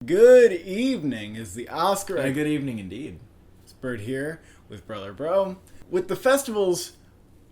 Good evening is the Oscar. And a good evening indeed. It's Bert here with Brother Bro. With the festivals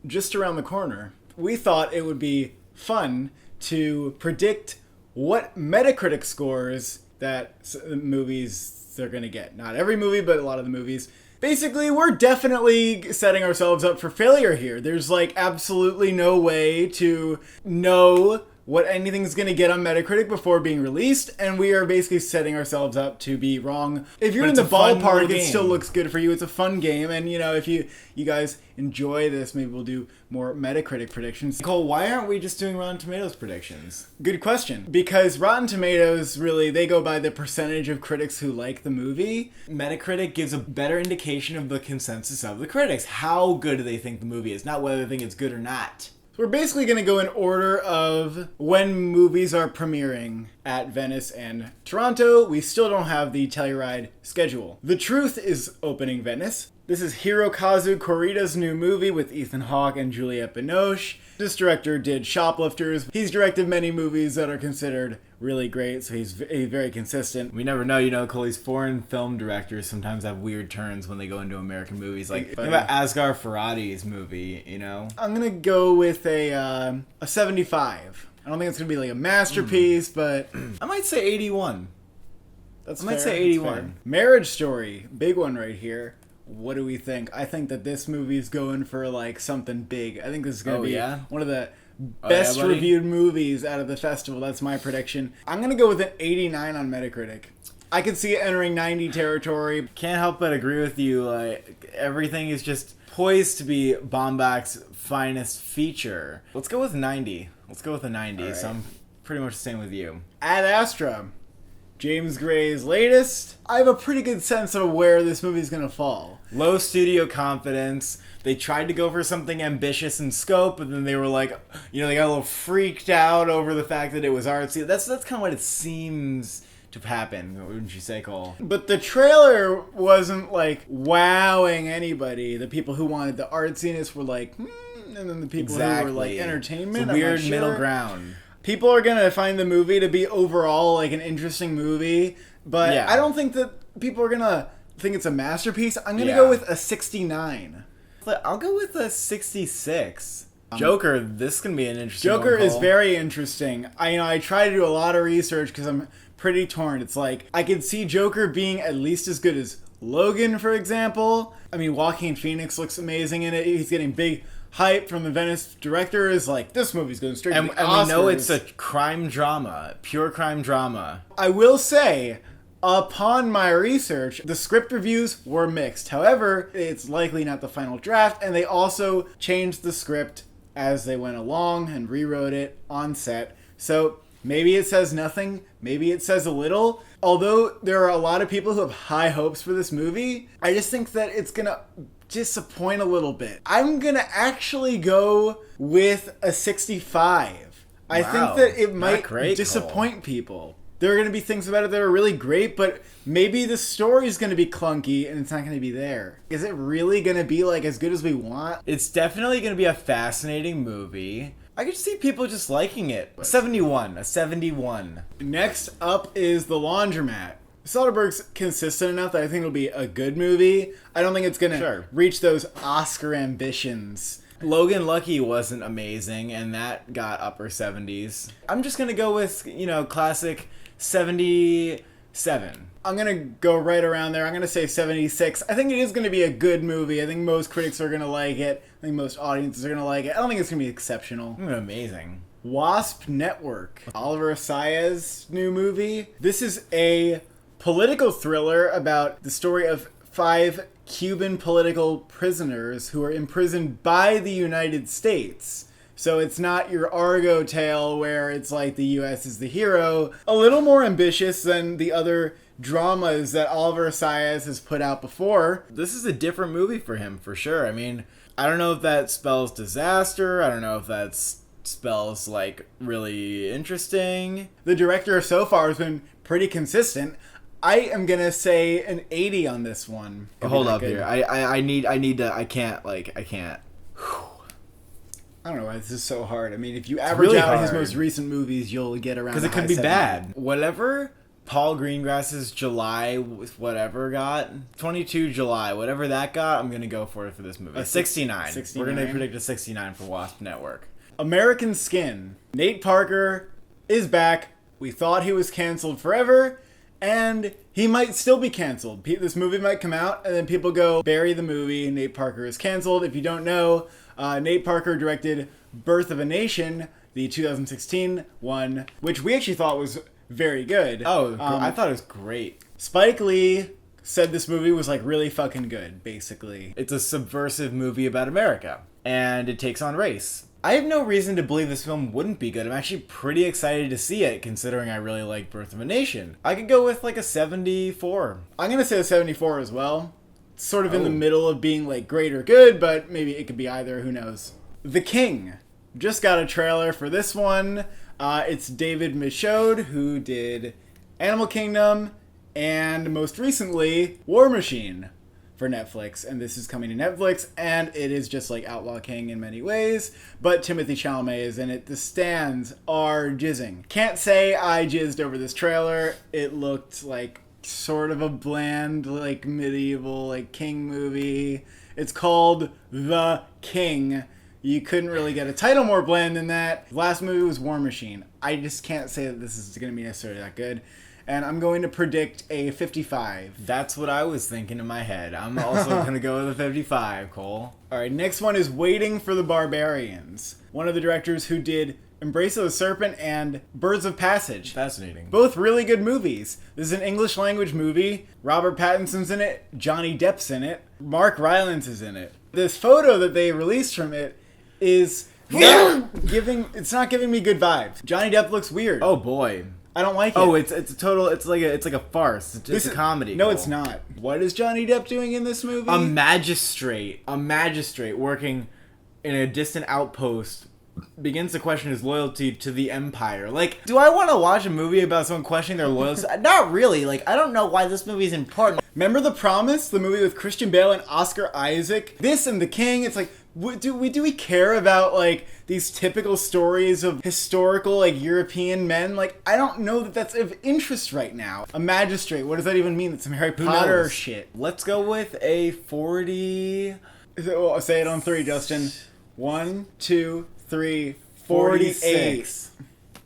just around the corner, we thought it would be fun to predict what Metacritic scores that movies they're going to get. Not every movie, but a lot of the movies. Basically, we're definitely setting ourselves up for failure here. There's absolutely no way to know what anything's going to get on Metacritic before being released, and we are basically setting ourselves up to be wrong. If you're in the ballpark, it still looks good for you. It's a fun game, and if you guys enjoy this, maybe we'll do more Metacritic predictions. Cole, why aren't we just doing Rotten Tomatoes predictions? Good question. Because Rotten Tomatoes, really, they go by the percentage of critics who like the movie. Metacritic gives a better indication of the consensus of the critics. How good do they think the movie is, not whether they think it's good or not. We're basically going to go in order of when movies are premiering at Venice and Toronto. We still don't have the Telluride schedule. The Truth is opening Venice. This is Hirokazu Korida's new movie with Ethan Hawke and Juliette Binoche. This director did Shoplifters. He's directed many movies that are considered really great, so he's very consistent. We never know, Cole, these foreign film directors sometimes have weird turns when they go into American movies. Like, think about Asghar Farhadi's movie, I'm going to go with a 75. I don't think it's going to be like a masterpiece, but I might say 81. I might say 81. Marriage Story, big one right here. What do we think? I think that this movie's going for something big. I think this is going to be one of the best reviewed movies out of the festival. That's my prediction. I'm going to go with an 89 on Metacritic. I could see it entering 90 territory. Can't help but agree with you. Everything is just poised to be Baumbach's finest feature. Let's go with 90. Let's go with a 90. Right. So I'm pretty much the same with you. Ad Astra, James Gray's latest. I have a pretty good sense of where this movie's going to fall. Low studio confidence. They tried to go for something ambitious in scope, but then they were they got a little freaked out over the fact that it was artsy. That's kind of what it seems to happen, wouldn't you say, Cole? But the trailer wasn't wowing anybody. The people who wanted the artsiness were and then the people who were entertainment. It's a weird middle ground. People are going to find the movie to be overall an interesting movie, but yeah. I don't think that people are going to think it's a masterpiece. I'm going to go with a 69. I'll go with a 66. Joker, this is going to be an interesting one, Joker is very interesting. I try to do a lot of research because I'm pretty torn. It's I could see Joker being at least as good as Logan, for example. I mean, Joaquin Phoenix looks amazing in it. He's getting big hype from the Venice director. Is this movie's going straight to the Oscars. And we know it's a crime drama, pure crime drama. I will say, upon my research, the script reviews were mixed. However, it's likely not the final draft, and they also changed the script as they went along and rewrote it on set. So maybe it says nothing, maybe it says a little. Although there are a lot of people who have high hopes for this movie, I just think that it's going to disappoint a little bit. I'm going to actually go with a 65. I think that it might disappoint people. There are going to be things about it that are really great, but maybe the story's going to be clunky and it's not going to be there. Is it really going to be as good as we want? It's definitely going to be a fascinating movie. I could see people just liking it. A 71. Next up is The Laundromat. Soderbergh's consistent enough that I think it'll be a good movie. I don't think it's going to reach those Oscar ambitions. Logan Lucky wasn't amazing, and that got upper 70s. I'm just going to go with, classic 77. I'm going to go right around there. I'm going to say 76. I think it is going to be a good movie. I think most critics are going to like it. I think most audiences are going to like it. I don't think it's going to be exceptional. Amazing. Wasp Network. Oliver Assayas's new movie. This is a political thriller about the story of 5 Cuban political prisoners who are imprisoned by the United States. So it's not your Argo tale where it's the U.S. is the hero. A little more ambitious than the other dramas that Oliver Assayas has put out before. This is a different movie for him, for sure. I mean, I don't know if that spells disaster. I don't know if that spells really interesting. The director so far has been pretty consistent. I am going to say an 80 on this one. Hold up here. I can't. I don't know why this is so hard. I mean, if you average out his most recent movies, you'll get around. Because it could be bad. Whatever Paul Greengrass's July with whatever got 22 July, whatever that got, I'm gonna go for it for this movie. 69. 69. We're gonna predict a 69 for Wasp Network. American Skin. Nate Parker is back. We thought he was canceled forever, and he might still be canceled. This movie might come out, and then people go, bury the movie, Nate Parker is canceled. If you don't know, Nate Parker directed Birth of a Nation, the 2016 one, which we actually thought was very good. I thought it was great. Spike Lee said this movie was like really fucking good, basically. It's a subversive movie about America, and it takes on race. I have no reason to believe this film wouldn't be good. I'm actually pretty excited to see it, considering I really like Birth of a Nation. I could go with like a 74. I'm going to say a 74 as well. It's sort of in the middle of being like great or good, but maybe it could be either, who knows. The King. Just got a trailer for this one. It's David Michôd, who did Animal Kingdom and most recently War Machine for Netflix, and this is coming to Netflix, and it is just like Outlaw King in many ways, but Timothée Chalamet is in it. The stands are jizzing. Can't say I jizzed over this trailer. It looked like sort of a bland, like medieval, like king movie. It's called The King. You couldn't really get a title more bland than that. The last movie was War Machine. I just can't say that this is going to be necessarily that good. And I'm going to predict a 55. That's what I was thinking in my head. I'm also going to go with a 55, Cole. All right, next one is Waiting for the Barbarians. One of the directors who did Embrace of the Serpent and Birds of Passage. Fascinating. Both really good movies. This is an English language movie. Robert Pattinson's in it. Johnny Depp's in it. Mark Rylance is in it. This photo that they released from it is not giving me good vibes. Johnny Depp looks weird. Oh boy. I don't like it. Oh, it's like a farce. It's a comedy. No, it's not. What is Johnny Depp doing in this movie? A magistrate working in a distant outpost begins to question his loyalty to the Empire. Like, do I want to watch a movie about someone questioning their loyalty? Not really. Like, I don't know why this movie is important. Remember The Promise, the movie with Christian Bale and Oscar Isaac? This and The King, it's like, do we care about like these typical stories of historical like European men? Like, I don't know that that's of interest right now. A magistrate, what does that even mean? It's some Harry Potter shit. Let's go with a 40. Say it on 3, Justin. 1, 2, 3, 46.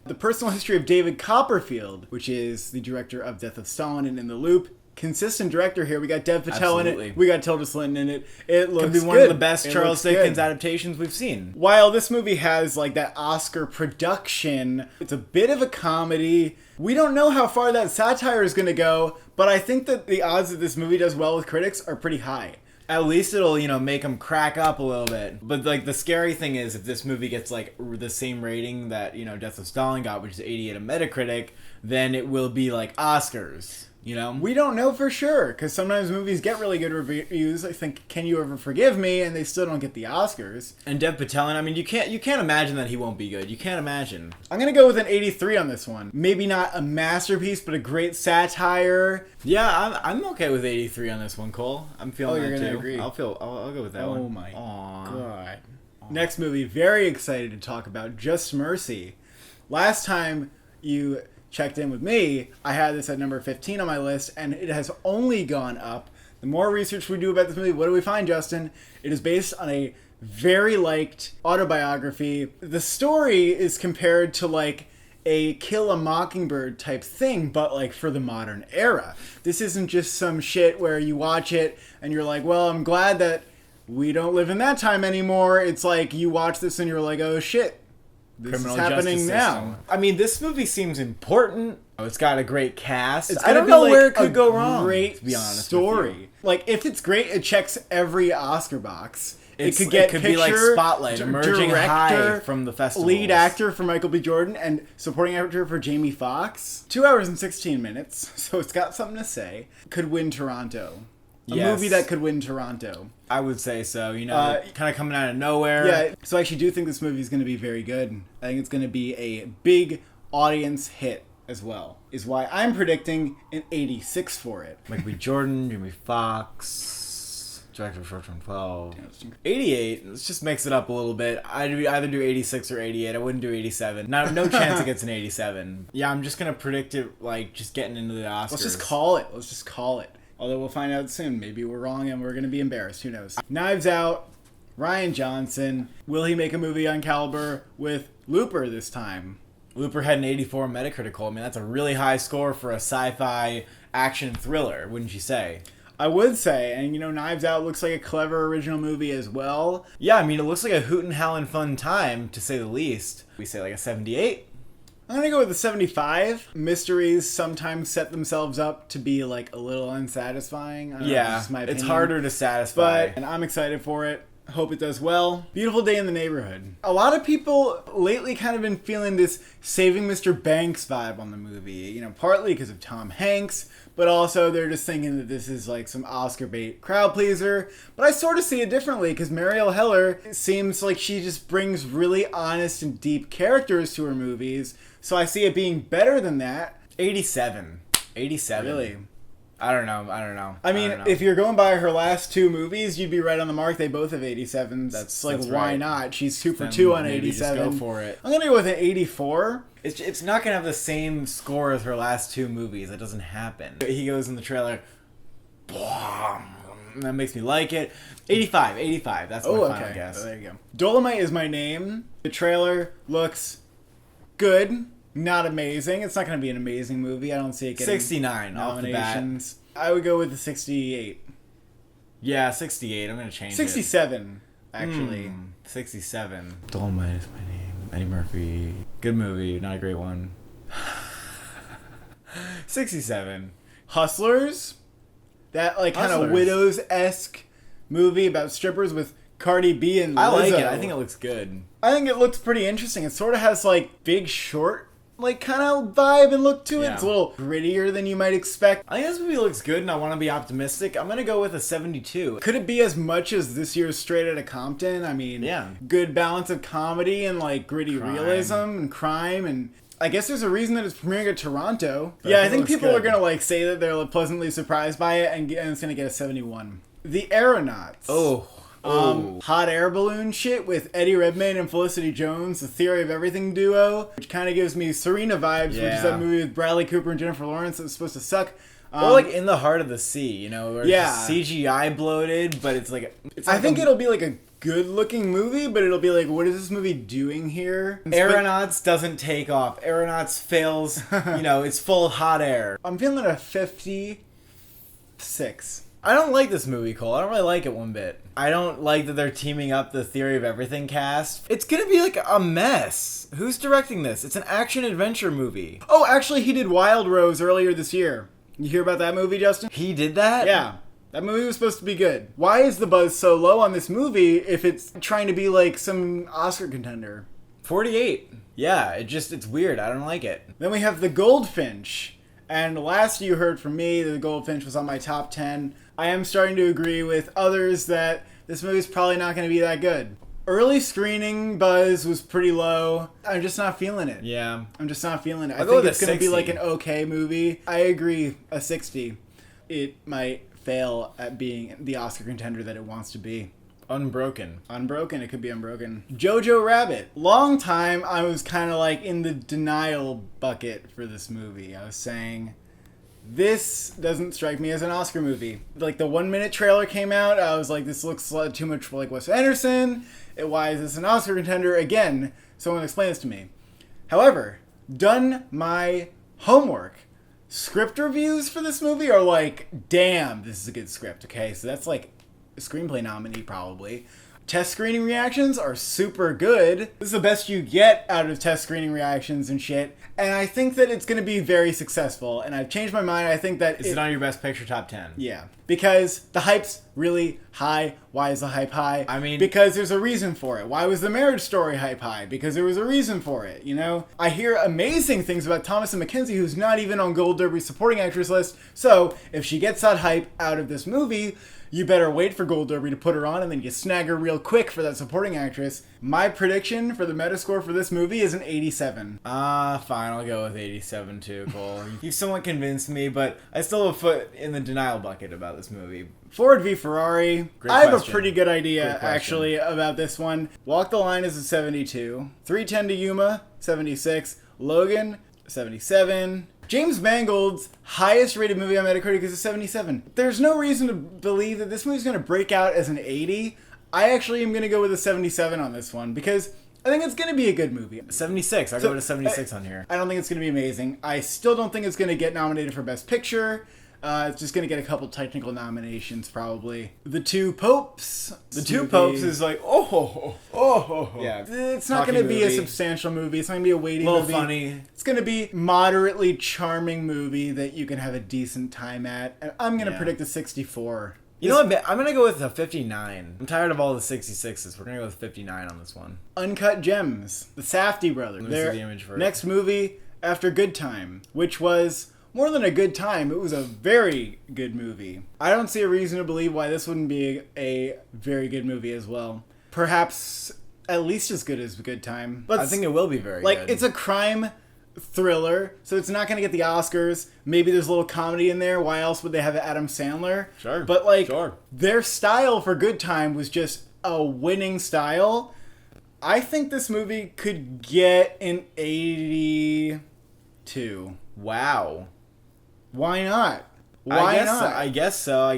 The Personal History of David Copperfield, which is the director of Death of Stalin and In the Loop. Consistent director here. We got Dev Patel in it. We got Tilda Swinton in it. It looks good. Could be one of the best Charles Dickens adaptations we've seen. While this movie has like that Oscar production, it's a bit of a comedy. We don't know how far that satire is going to go, but I think that the odds that this movie does well with critics are pretty high. At least it'll, make them crack up a little bit. But, like, the scary thing is if this movie gets, like, the same rating that, Death of Stalin got, which is 88 on Metacritic, then it will be, like, Oscars, We don't know for sure, because sometimes movies get really good reviews. I think Can You Ever Forgive Me, and they still don't get the Oscars. And Dev Patel, I mean, you can't imagine that he won't be good. You can't imagine. I'm going to go with an 83 on this one. Maybe not a masterpiece, but a great satire. Yeah, I'm okay with 83 on this one, Cole. I'm feeling that you're too. Gonna agree. I'll go with that one. Oh my god. Next movie, very excited to talk about, Just Mercy. Last time you checked in with me, I had this at number 15 on my list, and it has only gone up. The more research we do about this movie, what do we find, Justin? It is based on a very liked autobiography. The story is compared to like a Kill a Mockingbird type thing, but like for the modern era. This isn't just some shit where you watch it and you're like, well, I'm glad that we don't live in that time anymore. It's like you watch this and you're like, oh shit. This is happening now. I mean, this movie seems important. It's got a great cast. I don't know where it could go wrong. Great, to be honest, story. Like, if it's great, it checks every Oscar box. It could be like Spotlight, emerging high from the festival. Lead actor for Michael B. Jordan and supporting actor for Jamie Foxx. 2 hours and 16 minutes, so it's got something to say. Could win Toronto. A movie that could win Toronto. I would say so. Kind of coming out of nowhere. Yeah, so I actually do think this movie is going to be very good. I think it's going to be a big audience hit as well. Is why I'm predicting an 86 for it. Michael B. Jordan, Jamie Foxx. Director of short film 12. 88. Let's just mix it up a little bit. I'd either do 86 or 88. I wouldn't do 87. No chance it gets an 87. Yeah, I'm just gonna predict it like just getting into the Oscars. Let's just call it. Although we'll find out soon. Maybe we're wrong and we're gonna be embarrassed. Who knows? Knives Out. Rian Johnson. Will he make a movie on caliber with Looper this time? Looper had an 84 Metacritic. I mean, that's a really high score for a sci-fi action thriller, wouldn't you say? I would say, and Knives Out looks like a clever original movie as well. Yeah, I mean, it looks like a hoot and howlin' fun time, to say the least. We say like a 78. I'm gonna go with a 75. Mysteries sometimes set themselves up to be like a little unsatisfying. I don't know, Yeah, it's my opinion. it's harder to satisfy. And I'm excited for it. Hope it does well. Beautiful Day in the Neighborhood. A lot of people lately kind of been feeling this Saving Mr. Banks vibe on the movie. Partly because of Tom Hanks, but also they're just thinking that this is like some Oscar bait crowd pleaser. But I sort of see it differently because Marielle Heller seems like she just brings really honest and deep characters to her movies. So I see it being better than that. 87. 87. Really? I don't know. I mean, if you're going by her last two movies, you'd be right on the mark. They both have 87s. That's why right. not? She's 2 for 2 on 87. Just go for it. I'm going to go with an 84. It's not going to have the same score as her last two movies. That doesn't happen. He goes in the trailer, that makes me like it. 85. That's my final guess. Oh, there you go. Dolemite is my name. The trailer looks good. Not amazing. It's not going to be an amazing movie. I don't see it getting 69 nominations. Off the bat. I would go with the 68. Yeah, 68. I'm going to change 67, actually. 67. Dolemite is my name. Eddie Murphy. Good movie. Not a great one. 67. Hustlers. That like kind of Widows-esque movie about strippers with Cardi B and Lizzo. I like it. I think it looks good. I think it looks pretty interesting. It sort of has like Big Short like kind of vibe and look to it. Yeah. It's a little grittier than you might expect. I think this movie looks good and I want to be optimistic. I'm going to go with a 72. Could it be as much as this year's Straight Outta Compton? I mean, good balance of comedy and like gritty realism and crime, and I guess there's a reason that it's premiering at Toronto. I think people are going to like say that they're pleasantly surprised by it, and it's going to get a 71. The Aeronauts. Hot air balloon shit with Eddie Redmayne and Felicity Jones, the Theory of Everything duo, which kind of gives me Serena vibes, which is that movie with Bradley Cooper and Jennifer Lawrence that was supposed to suck. Or like In the Heart of the Sea, where it's CGI bloated, but it's like... I think it'll be like a good-looking movie, but it'll be like, what is this movie doing here? Aeronauts doesn't take off. Aeronauts fails, it's full of hot air. I'm feeling a 56. I don't like this movie, Cole. I don't really like it one bit. I don't like that they're teaming up the Theory of Everything cast. It's gonna be like a mess. Who's directing this? It's an action-adventure movie. Oh, actually, he did Wild Rose earlier this year. You hear about that movie, Justin? He did that? Yeah. That movie was supposed to be good. Why is the buzz so low on this movie if it's trying to be like some Oscar contender? 48. Yeah, it's weird. I don't like it. Then we have The Goldfinch. And last you heard from me, The Goldfinch was on my top 10. I am starting to agree with others that this movie's probably not going to be that good. Early screening buzz was pretty low. I'm just not feeling it. Yeah. I'm just not feeling it. I think it's going to be like an okay movie. I agree, a 60. It might fail at being the Oscar contender that it wants to be. Unbroken. It could be Unbroken. Jojo Rabbit. Long time I was kind of like in the denial bucket for this movie. I was saying, this doesn't strike me as an Oscar movie. Like the 1 minute trailer came out, I was like, this looks too much like Wes Anderson. Why is this an Oscar contender? Again, someone explain this to me. However, done my homework. Script reviews for this movie are like, damn, this is a good script. Okay, so that's like a screenplay nominee probably. Test screening reactions are super good. This is the best you get out of test screening reactions and shit. And I think that it's going to be very successful. And I've changed my mind. I think that... Is it on your Best Picture top 10? Yeah. Because the hype's really high. Why is the hype high? I mean... Because there's a reason for it. Why was the Marriage Story hype high? Because there was a reason for it, I hear amazing things about Thomasin McKenzie, who's not even on Gold Derby supporting actress list. So, if she gets that hype out of this movie... You better wait for Gold Derby to put her on, and then you snag her real real quick for that supporting actress. My prediction for the Metascore for this movie is an 87. Fine, I'll go with 87 too, Cole. You've somewhat convinced me, but I still have a foot in the denial bucket about this movie. Ford V Ferrari. Great I have question. a pretty good idea, Great question. actually, about this one. Walk the Line is a 72. 310 to Yuma, 76. Logan, 77. James Mangold's highest rated movie on Metacritic is a 77. There's no reason to believe that this movie's going to break out as an 80. I actually am going to go with a 77 on this one because I think it's going to be a good movie. 76. I'll go with a 76 on here. I don't think it's going to be amazing. I still don't think it's going to get nominated for Best Picture. It's just going to get a couple technical nominations, probably. The Two Popes. The Two Popes is like, oh. Yeah, it's not going to be a substantial movie. It's not going to be a weighty little movie. Funny. It's going to be moderately charming movie that you can have a decent time at. And I'm going to predict a 64. You know what? I'm going to go with a 59. I'm tired of all the 66s. We're going to go with 59 on this one. Uncut Gems. The Safdie brothers. Let me see the image for it. Next movie after Good Time, which was more than a good time. It was a very good movie. I don't see a reason to believe why this wouldn't be a very good movie as well. Perhaps at least as good as Good Time. I think it will be very like, good. it's a crime thriller, so it's not going to get the Oscars. Maybe there's a little comedy in there. Why else would they have Adam Sandler? Sure. But, like, Sure. Their style for Good Time was just a winning style. I think this movie could get an 82. Wow. Why not? Why not? I guess so.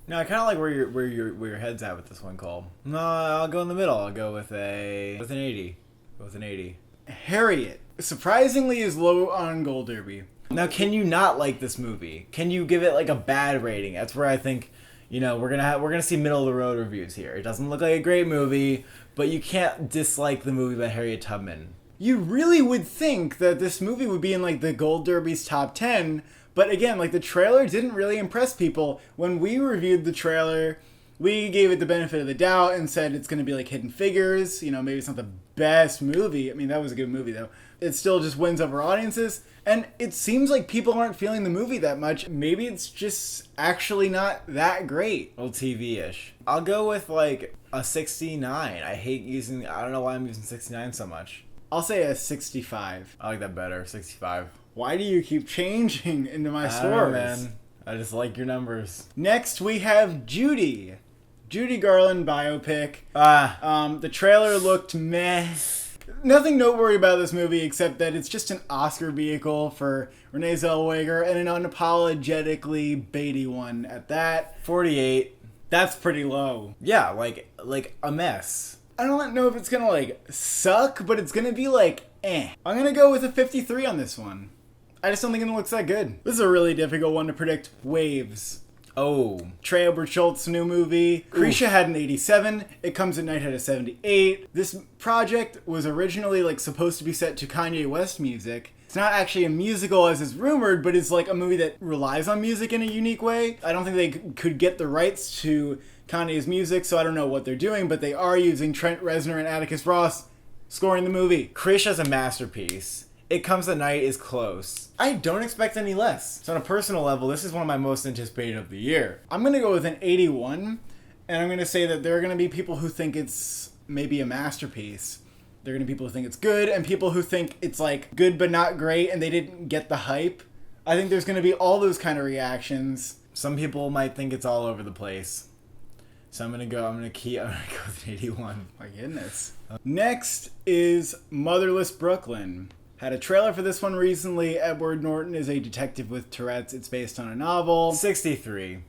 No, I kind of like where your head's at with this one, Cole. No, I'll go in the middle. I'll go with an 80. Go with an 80. Harriet surprisingly is low on Gold Derby. Now, can you not like this movie? Can you give it like a bad rating? That's where I think, we're gonna see middle of the road reviews here. It doesn't look like a great movie, but you can't dislike the movie by Harriet Tubman. You really would think that this movie would be in like the Gold Derby's top 10. But again, like, the trailer didn't really impress people. When we reviewed the trailer, we gave it the benefit of the doubt and said it's going to be like Hidden Figures. Maybe it's not the best movie. I mean, that was a good movie, though. It still just wins over audiences. And it seems like people aren't feeling the movie that much. Maybe it's just actually not that great. A little TV-ish. I'll go with like a 69. I don't know why I'm using 69 so much. I'll say a 65. I like that better, 65. Why do you keep changing into my I don't know, scores? man. I just like your numbers. Next, we have Judy. Judy Garland biopic. The trailer looked meh. Nothing noteworthy about this movie except that it's just an Oscar vehicle for Renee Zellweger and an unapologetically baity one at that. 48. That's pretty low. Yeah, like a mess. I don't know if it's gonna like suck, but it's gonna be like eh. I'm gonna go with a 53 on this one. I just don't think it looks that good. This is a really difficult one to predict. Waves. Oh. Trey Oberschultz's new movie. Krisha had an 87. It Comes at Night had a 78. This project was originally like supposed to be set to Kanye West music. It's not actually a musical as is rumored, but it's like a movie that relies on music in a unique way. I don't think they could get the rights to Kanye's music, so I don't know what they're doing, but they are using Trent Reznor and Atticus Ross scoring the movie. Krisha's a masterpiece. It Comes at Night is close. I don't expect any less. So on a personal level, this is one of my most anticipated of the year. I'm going to go with an 81, and I'm going to say that there are going to be people who think it's maybe a masterpiece. There are going to be people who think it's good, and people who think it's like good but not great, and they didn't get the hype. I think there's going to be all those kind of reactions. Some people might think it's all over the place. So I'm gonna go with an 81. My goodness. Next is Motherless Brooklyn. Had a trailer for this one recently. Edward Norton is a detective with Tourette's. It's based on a novel. 63.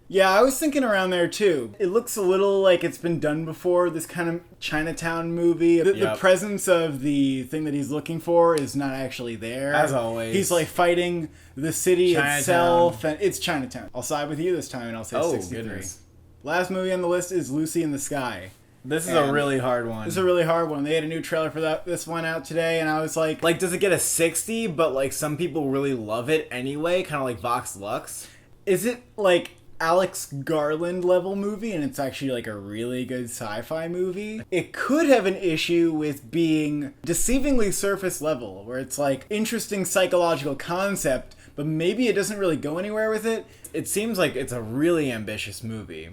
Yeah, I was thinking around there too. It looks a little like it's been done before, this kind of Chinatown movie. The presence of the thing that he's looking for is not actually there. As always. He's like fighting the city Chinatown. itself, and it's Chinatown. I'll side with you this time and I'll say 63. Goodness. Last movie on the list is Lucy in the Sky. This is a really hard one. This is a really hard one. They had a new trailer for this one out today, and I was like... Like, does it get a 60, but, like, some people really love it anyway? Kind of like Vox Lux? Is it, like, Alex Garland level movie, and it's actually, like, a really good sci-fi movie? It could have an issue with being deceivingly surface level, where it's, like, interesting psychological concept, but maybe it doesn't really go anywhere with it. It seems like it's a really ambitious movie.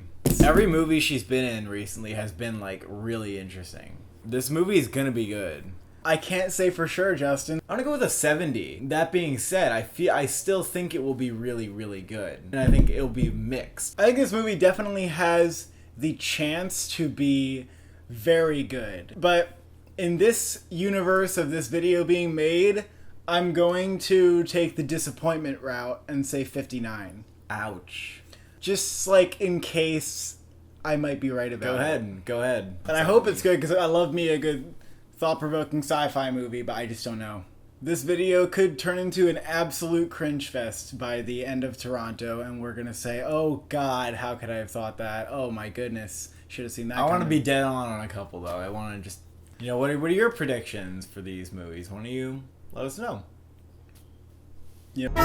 Every movie she's been in recently has been, like, really interesting. This movie is gonna be good. I can't say for sure, Justin. I'm gonna go with a 70. That being said, I still think it will be really, really good. And I think it'll be mixed. I think this movie definitely has the chance to be very good. But in this universe of this video being made, I'm going to take the disappointment route and say 59. Ouch. Just like in case I might be right about it. Go ahead. And I hope it's good because I love me a good thought-provoking sci-fi movie, but I just don't know. This video could turn into an absolute cringe fest by the end of Toronto, and we're gonna say, oh god, how could I have thought that? Oh my goodness, should have seen that. I want to be dead on a couple, though. I want to just, what are your predictions for these movies? Why don't you let us know? Yep.